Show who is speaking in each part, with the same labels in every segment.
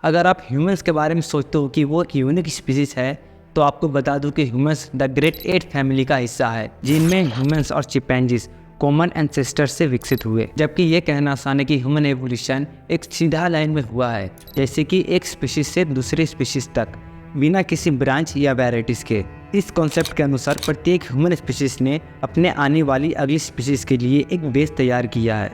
Speaker 1: अगर आप ह्यूमंस के बारे में सोचते हो कि वो एक यूनिक स्पीसीज है, तो आपको बता दूं कि humans the great at family का हिस्सा है, जिनमें ह्यूमंस और चिंपैंजीज कॉमन एंसेस्टर से विकसित हुए। जबकि ये कहना आसान है कि ह्यूमन एवोल्यूशन एक सीधा लाइन में हुआ है, जैसे कि एक स्पीशीज से दूसरे स्पीशीज तक, बिना किसी ब्रांच या वैराइटीज के। इस कॉन्सेप्ट के अनुसार प्रत्येक ह्यूमन स्पीशीज ने अपने आने वाली अगली स्पीशीज के लिए एक बेस तैयार किया है,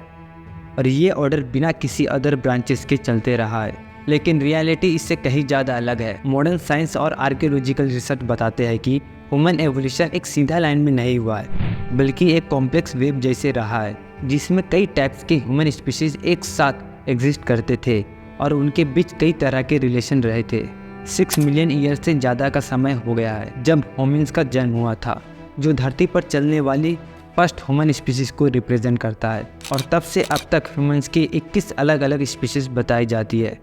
Speaker 1: और ये ऑर्डर बिना किसी अदर ब्रांचेस के चलते रहा है। लेकिन रियलिटी इससे कहीं ज़्यादा अलग है। मॉडर्न साइंस और आर्कियोलॉजिकल रिसर्च बताते हैं कि ह्यूमन एवोल्यूशन एक सीधा लाइन में नहीं हुआ है, बल्कि एक कॉम्प्लेक्स वेब जैसे रहा है, जिसमें कई टाइप्स के ह्यूमन स्पीशीज एक साथ एग्जिस्ट करते थे और उनके बीच कई तरह के रिलेशन रहे थे। 6 मिलियन ईयर से ज़्यादा का समय हो गया है जब होमिन्स का जन्म हुआ था, जो धरती पर चलने वाली फर्स्ट ह्यूमन स्पीशीज को रिप्रेजेंट करता है। और तब से अब तक ह्यूमंस की 21 अलग अलग स्पीशीज बताई जाती है,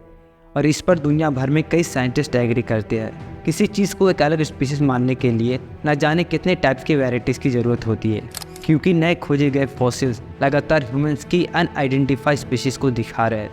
Speaker 1: और इस पर दुनिया भर में कई साइंटिस्ट एग्री करते हैं। किसी चीज़ को एक अलग स्पीशीज मानने के लिए न जाने कितने टाइप्स की वैराइटीज़ की ज़रूरत होती है, क्योंकि नए खोजे गए फॉसिल्स लगातार ह्यूमंस की अनआइडेंटिफाइड स्पीशीज को दिखा रहे हैं।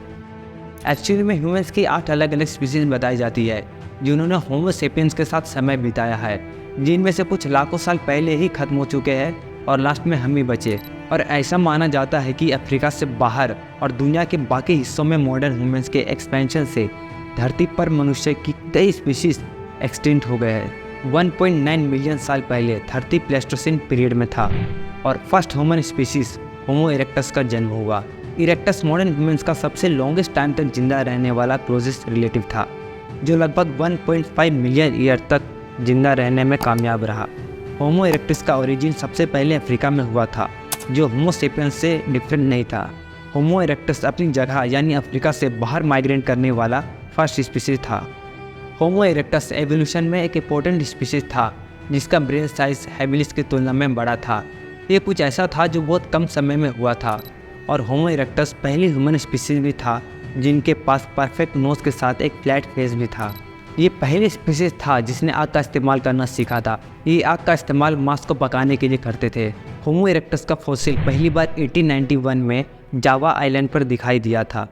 Speaker 1: एक्चुअली में ह्यूमंस की 8 अलग अलग स्पीशीज बताई जाती है, जिन्होंने होमो सेपियंस के साथ समय बिताया है, जिनमें से कुछ लाखों साल पहले ही खत्म हो चुके हैं और लास्ट में हम ही बचे। और ऐसा माना जाता है कि अफ्रीका से बाहर और दुनिया के बाकी हिस्सों में मॉडर्न ह्यूमंस के एक्सपेंशन से धरती पर मनुष्य की कई स्पीशीज एक्सटिंक्ट हो गए हैं। 1.9 मिलियन साल पहले धरती प्लेस्टोसिन पीरियड में था और फर्स्ट ह्यूमन स्पीशीज होमो इरेक्टस का जन्म हुआ। इरेक्टस मॉडर्न ह्यूमंस का सबसे लॉन्गेस्ट टाइम तक जिंदा रहने वाला क्लोजेस्ट रिलेटिव था, जो लगभग 1.5 मिलियन ईयर तक जिंदा रहने में कामयाब रहा। होमो इरेक्टस का ओरिजिन सबसे पहले अफ्रीका में हुआ था, जो होमो सेपियंस से डिफरेंट नहीं था। होमो इरेक्टस अपनी जगह यानी अफ्रीका से बाहर माइग्रेट करने वाला फर्स्ट स्पीशीज था। होमो इरेक्टस एवोल्यूशन में एक इम्पोर्टेंट स्पीशीज था, जिसका ब्रेन साइज हैबिलिस की तुलना में बड़ा था। ये कुछ ऐसा था जो बहुत कम समय में हुआ था, और होमो इरेक्टस पहली ह्यूमन स्पीशीज भी था जिनके पास परफेक्ट नोज के साथ एक फ्लैट फेस भी था। ये पहली स्पीशीज था जिसने आग का इस्तेमाल करना सीखा था। ये आग का इस्तेमाल मांस को पकाने के लिए करते थे। होमो इरेक्टस का फॉसिल पहली बार 1891 में जावा आइलैंड पर दिखाई दिया था।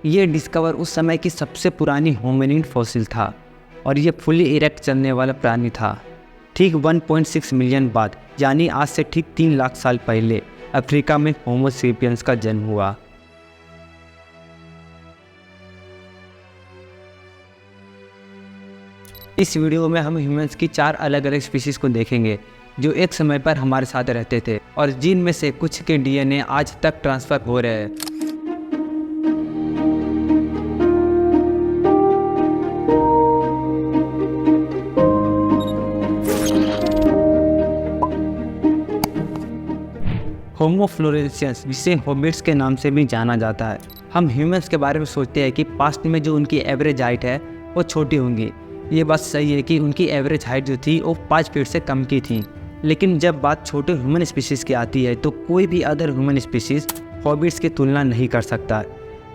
Speaker 1: ये डिस्कवर उस समय की सबसे पुरानी होमिनिड फॉसिल था, और ये फुली इरेक्ट चलने वाला प्राणी था। ठीक 1.6 मिलियन बाद, यानी आज से ठीक 3 लाख साल पहले, अफ्रीका में होमो सेपियंस का जन्म हुआ। इस वीडियो में हम ह्यूमंस की 4 अलग अलग स्पीशीज़ को देखेंगे, जो एक समय पर हमारे साथ रहते थे, और जिन में से कुछ के डीएनए आज तक ट्रांसफ़र हो रहे हैं। होमो फ्लोरेंसियंस, जिसे होमिट्स के नाम से भी जाना जाता है। हम ह्यूमंस के बारे में सोचते हैं कि पास्ट में जो उनकी एवरेज हाइट है वो छोटी होंगी। ये बात सही है कि उनकी एवरेज हाइट जो थी वो 5 फीट से कम की थी, लेकिन जब बात छोटे ह्यूमन स्पीशीज़ की आती है तो कोई भी अदर ह्यूमन स्पीशीज़ हॉबिट्स की तुलना नहीं कर सकता,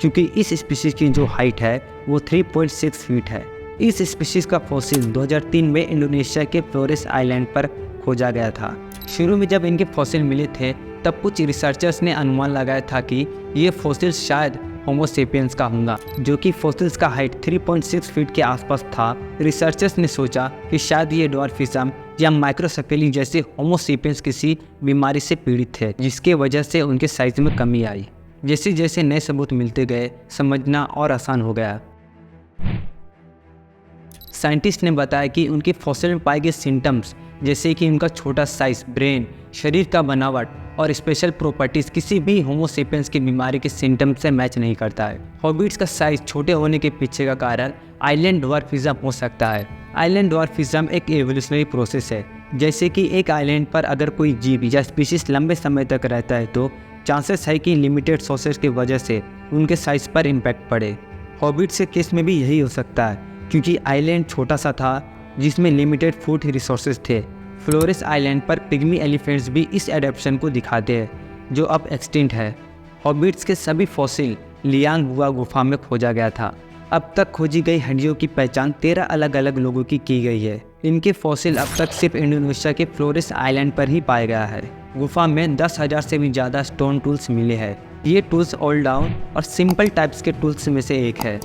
Speaker 1: क्योंकि इस स्पीशीज़ की जो हाइट है वो 3.6 फीट है। इस स्पीशीज़ का फॉसिल 2003 में इंडोनेशिया के फ्लोरेस आइलैंड पर खोजा गया था। शुरू में जब इनके फॉसिल मिले थे, तब कुछ रिसर्चर्स ने अनुमान लगाया था कि ये फॉसिल शायद होमो सेपियंस का होगा, जो कि फॉसिल्स का हाइट 3.6 फीट के आसपास था। रिसर्चर्स ने सोचा कि शायद ये डॉर्फिज्म या माइक्रोसेफेली जैसे होमो सेपियंस किसी बीमारी से पीड़ित थे, जिसके वजह से उनके साइज में कमी आई। जैसे जैसे नए सबूत मिलते गए, समझना और आसान हो गया। साइंटिस्ट ने बताया कि उनके फॉसिल में पाए गए सिम्टम्स, जैसे कि उनका छोटा साइज, ब्रेन, शरीर का बनावट और स्पेशल प्रॉपर्टीज़ किसी भी होमो सेपियंस की बीमारी के सिम्टम से मैच नहीं करता है। हॉबिट्स का साइज छोटे होने के पीछे का कारण आइलैंड डॉर्फिज्म हो सकता है। आइलैंड डॉर्फिज्म एक एवोल्यूशनरी प्रोसेस है। जैसे कि एक आइलैंड पर अगर कोई जीव या स्पीशीज लंबे समय तक रहता है, तो चांसेस है कि लिमिटेड सोर्सेज की वजह से उनके साइज पर इम्पैक्ट पड़े। हॉबिट्स के केस में भी यही हो सकता है, क्योंकि आइलैंड छोटा सा था जिसमें लिमिटेड फूड रिसोर्सेज थे। फ्लोरेस आइलैंड पर पिग्मी एलिफेंट्स भी इस एडेप्शन को दिखाते हैं, जो अब एक्सटिंक्ट है। हॉबिट्स के सभी फॉसिल लियांग हुआ गुफा में खोजा गया था। अब तक खोजी गई हड्डियों की पहचान 13 अलग अलग लोगों की गई है। इनके फॉसिल अब तक सिर्फ इंडोनेशिया के फ्लोरेस आइलैंड पर ही पाया गया है। गुफा में 10,000 से भी ज़्यादा स्टोन टूल्स मिले हैं। ये टूल्स ऑल डाउन और सिंपल टाइप्स के टूल्स में से एक है।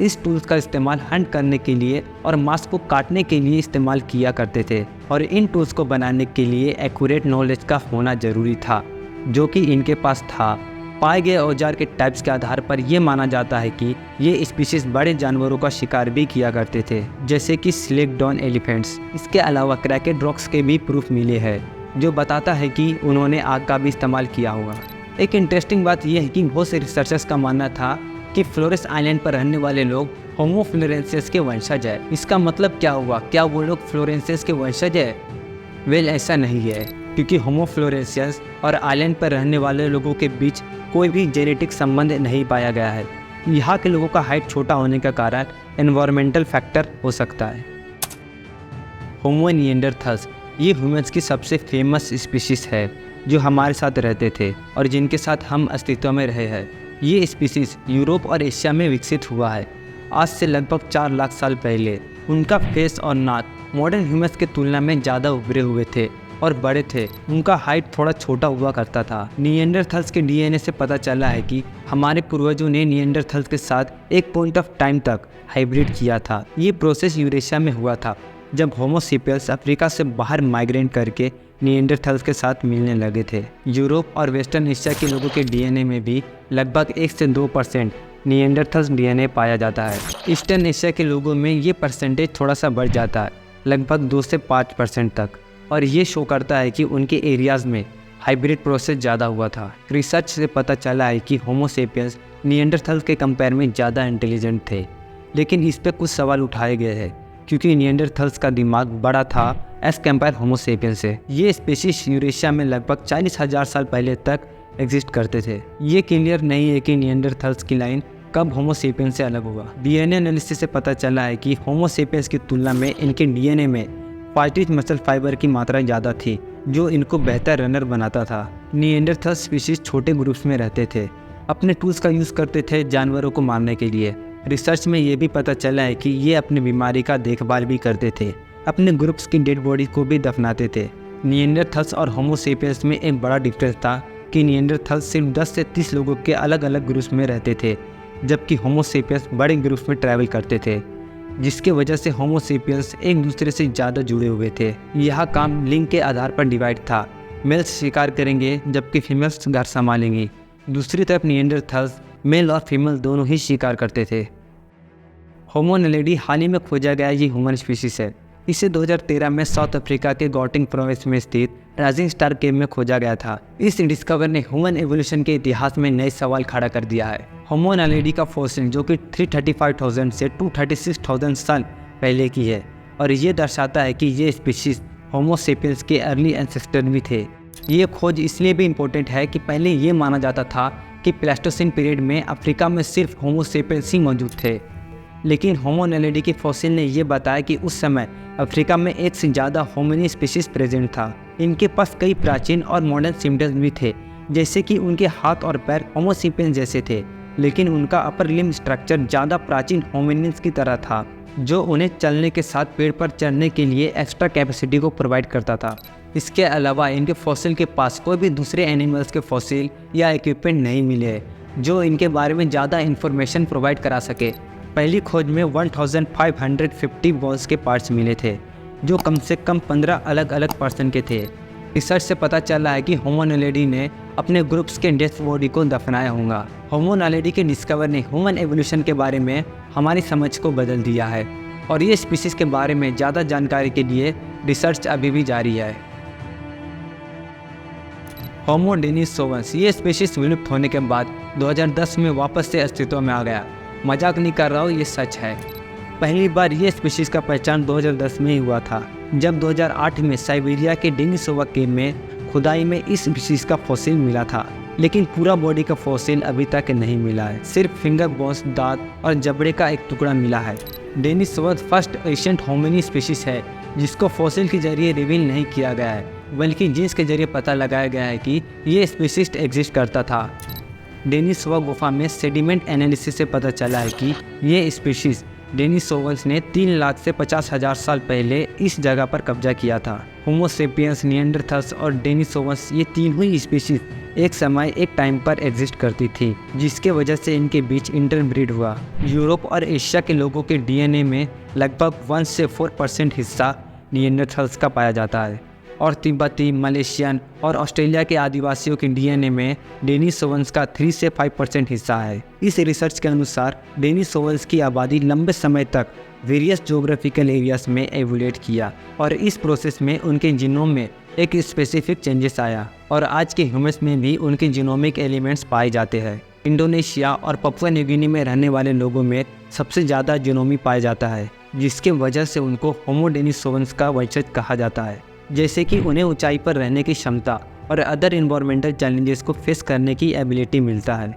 Speaker 1: इस टूल्स का इस्तेमाल हंट करने के लिए और मांस को काटने के लिए इस्तेमाल किया करते थे और इन टूल्स को बनाने के लिए एक्यूरेट नॉलेज का होना जरूरी था, जो कि इनके पास था। पाए गए औजार के टाइप्स के आधार पर यह माना जाता है कि ये स्पीशीज बड़े जानवरों का शिकार भी किया करते थे, जैसे कि स्लेक डॉन एलिफेंट्स। इसके अलावा क्रैकेड रॉक्स के भी प्रूफ मिले हैं, जो बताता है कि उन्होंने आग का भी इस्तेमाल किया होगा। एक इंटरेस्टिंग बात यह है कि बहुत से रिसर्चर्स का मानना था कि फ्लोरेस आइलैंड पर रहने वाले लोग होमो फ्लोरेंसियस के वंशज है। इसका मतलब क्या हुआ? क्या वो लोग फ्लोरेंसियस के वंशज है? वेल, ऐसा नहीं है, क्योंकि होमो फ्लोरेंसियस और आइलैंड पर रहने वाले लोगों के बीच कोई भी जेनेटिक संबंध नहीं पाया गया है। यहाँ के लोगों का हाइट छोटा होने का कारण एनवायरमेंटल फैक्टर हो सकता है। होमो निएंडरथल्स ये ह्यूमंस की सबसे फेमस स्पीशीज है जो हमारे साथ रहते थे और जिनके साथ हम अस्तित्व में रहे हैं। ये स्पीशीज यूरोप और एशिया में विकसित हुआ है आज से लगभग 4 लाख साल पहले। उनका फेस और नाक मॉडर्न ह्यूमंस के तुलना में ज़्यादा उभरे हुए थे और बड़े थे। उनका हाइट थोड़ा छोटा हुआ करता था। निएंडरथल्स के डीएनए से पता चला है कि हमारे पूर्वजों ने निएंडरथल्स के साथ एक पॉइंट ऑफ टाइम तक हाइब्रिड किया था। ये प्रोसेस यूरेशिया में हुआ था, जब होमो सेपियंस अफ्रीका से बाहर माइग्रेट करके निएंडरथल्स के साथ मिलने लगे थे। यूरोप और वेस्टर्न एशिया के लोगों के डीएनए में भी लगभग 1 से 2% निएंडरथल्स डीएनए पाया जाता है। ईस्टर्न एशिया के लोगों में ये परसेंटेज थोड़ा सा बढ़ जाता है, लगभग 2 से 5% तक, और ये शो करता है कि उनके एरियाज़ में हाइब्रिड प्रोसेस ज़्यादा हुआ था। रिसर्च से पता चला है कि होमो सेपियंस निएंडरथल्स के कंपेयर में ज़्यादा इंटेलिजेंट थे, लेकिन इस पर कुछ सवाल उठाए गए हैं क्योंकि निएंडरथल्स का दिमाग बड़ा था एज कंपेयर होमो सेपियंस से। ये स्पीशीज यूरेशिया में लगभग 40,000 साल पहले तक एग्जिस्ट करते थे। ये क्लियर नहीं है कि निएंडरथल्स की लाइन कब होमो सेपियंस से अलग हुआ। डीएनए एनालिसिस से पता चला है कि होमो सेपियंस की तुलना में इनके डीएनए में फाइटिज मसल फाइबर की मात्रा ज़्यादा थी, जो इनको बेहतर रनर बनाता था। निएंडरथल्स स्पीशीज छोटे ग्रुप्स में रहते थे, अपने टूल्स का यूज़ करते थे जानवरों को मारने के लिए। रिसर्च में ये भी पता चला है कि ये अपनी बीमारी का देखभाल भी करते थे, अपने ग्रुप्स की डेड बॉडी को भी दफनाते थे। निएंडरथल्स और होमो सेपियंस में एक बड़ा डिफरेंस था कि निएंडरथल्स सिर्फ 10 से 30 लोगों के अलग अलग ग्रुप्स में रहते थे, जबकि होमो सेपियंस बड़े ग्रुप्स में ट्रैवल करते थे, जिसके वजह से होमो सेपियंस एक दूसरे से ज़्यादा जुड़े हुए थे। यह काम लिंग के आधार पर डिवाइड था। मेल्स शिकार करेंगे जबकि फीमेल्स घर संभालेंगी। दूसरी तरफ निएंडरथल्स मेल और फीमेल दोनों ही शिकार करते थे। होमो नैलिडी हाल ही में खोजा गया ये ह्यूमन स्पीशीज है। इसे 2013 में साउथ अफ्रीका के गॉटिंग प्रोविंस में स्थित राइजिंग स्टार केव में खोजा गया था। इस डिस्कवर ने ह्यूमन एवोल्यूशन के इतिहास में नए सवाल खड़ा कर दिया है। होमो नैलिडी का फॉसिल जो कि 335,000 से 236,000 साल पहले की है, और ये दर्शाता है कि ये स्पीशीज होमो सेपियंस के अर्ली एंसेस्टर भी थे। ये खोज इसलिए भी इम्पोर्टेंट है कि पहले ये माना जाता था कि प्लेस्टोसीन पीरियड में अफ्रीका में सिर्फ होमो सेपियंस ही मौजूद थे, लेकिन होमो नैलिडी के फॉसिल ने यह बताया कि उस समय अफ्रीका में एक से ज़्यादा होमिनी स्पीशीज प्रेजेंट था। इनके पास कई प्राचीन और मॉडर्न सिम्टम्स भी थे, जैसे कि उनके हाथ और पैर होमो सेपियंस जैसे थे, लेकिन उनका अपर लिम्ब स्ट्रक्चर ज़्यादा प्राचीन होमिनिन्स की तरह था, जो उन्हें चलने के साथ पेड़ पर चढ़ने के लिए एक्स्ट्रा कैपेसिटी को प्रोवाइड करता था। इसके अलावा इनके फॉसिल के पास कोई भी दूसरे एनिमल्स के फॉसिल या इक्विपमेंट नहीं मिले जो इनके बारे में ज़्यादा इन्फॉर्मेशन प्रोवाइड करा सके। पहली खोज में 1550 बोन्स के पार्ट्स मिले थे, जो कम से कम 15 अलग अलग पर्सन के थे। रिसर्च से पता चला है कि होमो नैलिडी ने अपने ग्रुप्स के डेथ बॉडी को दफनाया होगा। होमो नैलिडी के डिस्कवर ने ह्यूमन एवोल्यूशन के बारे में हमारी समझ को बदल दिया है, और ये स्पीशीज़ के बारे में ज़्यादा जानकारी के लिए रिसर्च अभी भी जारी है। होमो डेनिसोवंस ये स्पीशीज़ विलुप्त होने के बाद 2010 में वापस से अस्तित्व में आ गया। मजाक नहीं कर रहा हूँ, ये सच है। पहली बार ये स्पीशीज़ का पहचान 2010 में ही हुआ था, जब 2008 में साइबेरिया के डेनिसोवा केव में खुदाई में इस स्पीशीज़ का फॉसिल मिला था, लेकिन पूरा बॉडी का फॉसिल अभी तक नहीं मिला है। सिर्फ फिंगर बोन्स, दांत और जबड़े का एक टुकड़ा मिला है। डेनिसोवा फर्स्ट एशियंट होमिनी स्पीशीज़ है जिसको फॉसिल के जरिए रिवील नहीं किया गया है, बल्कि जीन्स के जरिए पता लगाया गया है कि ये स्पीशीज़ एग्जिस्ट करता था। डेनिसोवा गुफा में सेडिमेंट एनालिसिस से पता चला है कि ये स्पीशीज़ डेनिसोवंस ने 3 लाख से 50,000 साल पहले इस जगह पर कब्जा किया था। होमो सेपियंस, निएंडरथल्स और डेनिसोवंस ये तीनों ही स्पीशीज़ एक समय एक टाइम पर एग्जिस्ट करती थी, जिसके वजह से इनके बीच इंटरब्रीड हुआ। यूरोप और एशिया के लोगों के डीएनए में लगभग 1 से 4% हिस्सा निएंडरथाल्स का पाया जाता है और तिब्बती, मलेशियन और ऑस्ट्रेलिया के आदिवासियों के डीएनए में डेनिसोवंस का 3 से 5% हिस्सा है। इस रिसर्च के अनुसार डेनिसोवंस की आबादी लंबे समय तक वेरियस ज्योग्राफिकल एरियाज में एवोल्यूट किया और इस प्रोसेस में उनके जीनोम में एक स्पेसिफिक चेंजेस आया और आज के ह्यूमंस में भी उनके जीनोमिक एलिमेंट्स पाए जाते हैं। इंडोनेशिया और पपुआ न्यू गिनी में रहने वाले लोगों में सबसे ज़्यादा जीनोमी पाया जाता है, जिसके वजह से उनको होमो डेनिसोवंस का वंशज कहा जाता है। जैसे कि उन्हें ऊंचाई पर रहने की क्षमता और अदर इन्वायरमेंटल चैलेंजेस को फेस करने की एबिलिटी मिलता है।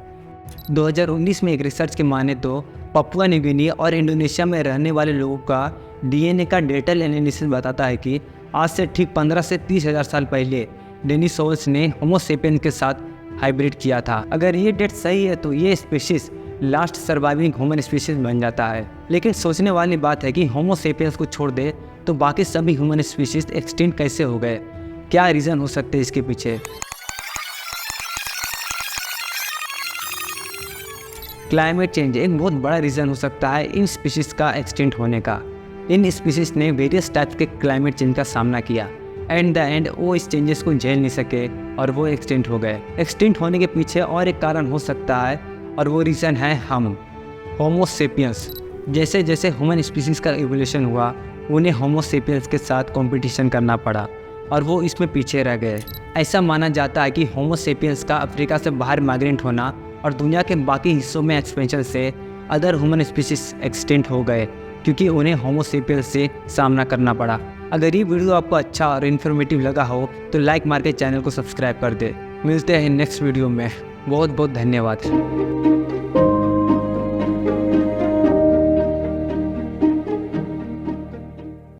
Speaker 1: 2019 में एक रिसर्च के माने तो पपुआ न्यू गिनी और इंडोनेशिया में रहने वाले लोगों का डीएनए का डेटल एनालिसिस बताता है कि आज से ठीक 15 से 30 हज़ार साल पहले डेनिसोवंस ने होमो सेपियंस के साथ हाइब्रिड किया था। अगर ये डेट सही है तो ये species last surviving human species बन जाता है। लेकिन सोचने वाली बात है कि होमो सेपियंस को छोड़ दे तो बाकी सभी ह्यूमन स्पीशीज एक्सटिंक्ट कैसे हो गए? क्या रीज़न हो सकते हैं इसके पीछे? क्लाइमेट चेंज एक बहुत बड़ा रीज़न हो सकता है इन स्पीशीज़ का एक्सटिंक्ट होने का। इन स्पीशीज़ ने वेरियस टाइप्स के क्लाइमेट चेंज का सामना किया। एंड द एंड वो इस चेंजेस को झेल नहीं सके और वो एक्सटिंक्ट हो गए। एक्सटिंक्ट होने के पीछे और एक कारण हो सकता है और वो रीज़न है हम होमो सेपियंस। जैसे जैसे ह्यूमन स्पीशीज़ का इवोल्यूशन हुआ उन्हें होमो सेपियंस के साथ कंपटीशन करना पड़ा और वो इसमें पीछे रह गए। ऐसा माना जाता है कि होमो सेपियंस का अफ्रीका से बाहर माइग्रेट होना और दुनिया के बाकी हिस्सों में एक्सपेंशन से अदर ह्यूमन स्पीशीज एक्सटिंक्ट हो गए क्योंकि उन्हें होमो सेपियंस से सामना करना पड़ा। अगर ये वीडियो आपको अच्छा और इन्फॉर्मेटिव लगा हो तो लाइक मार के चैनल को सब्सक्राइब कर दे। मिलते हैं नेक्स्ट वीडियो में। बहुत बहुत धन्यवाद।